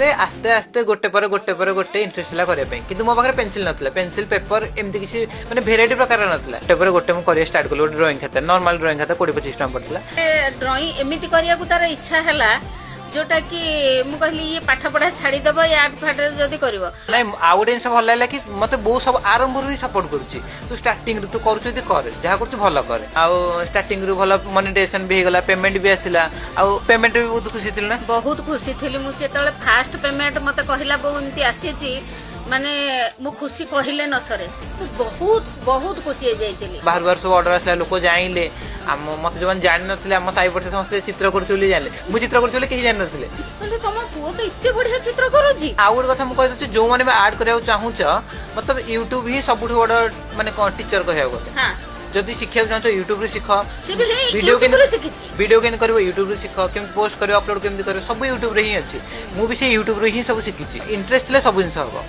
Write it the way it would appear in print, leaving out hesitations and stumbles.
आस्ते आस्ते गोटे पर गोटे इंटरेस्ट है करने कि मो पाखे पेनसिल ना पेनसिल पेपर एमती किसी माने भेराइटी प्रकार ना गोटे गोटे मुझे स्टार्ट कल ड्रॉइंग खाता नॉर्मल ड्रॉइंग खाता 20-25 टका पड़ता ड्रॉइंग एमती करिया तार इच्छा है जोटा कि मु कहली ये पाठ पढ़ा छाड़ी दबो या आर्ट फाट जदी करबो नै आ गुटे जिन भल लागला कि मते बहुत सब आरंभ रु ही सपोर्ट करूची तू स्टार्टिंग रु तू करूची ती कर जहा करछु भल कर आ स्टार्टिंग रु भल मोनेटाइजेशन भी हेगला पेमेंट भी आसिला आ पेमेंट भी बहुत खुशी थिल ना बहुत खुशी थिली मु से तळे फास्ट पेमेंट मते कहिला बो एमती आसीची माने मु खुशी कहिले न सरे बहुत बहुत खुशी हे जाइतिली बाहर बाहर सब ऑर्डर आसला लोक जाइले मत जो जान नथिले हम साई पड़े समस्त चित्र करचुली जानले मु चित्र करचुली केही जान नथिले बोले तुम पुओ तो इत्ते बढ़िया चित्र करूची आ गुड कथा मु कहि दछु जो माने ऐड करिया चाहूछ मतलब YouTube ही सबुठ बड़ माने टीचर कहया गते हां जदि शिक्षा चाहछो YouTube रे सिख वीडियो के सिखिची वीडियो केन करबो YouTube रे सिख केम पोस्ट करियो अपलोड केम करियो सब YouTube रे ही अछि मु भी से YouTube रे ही सब सिखिची इंटरेस्ट ले सब जिंस हबो।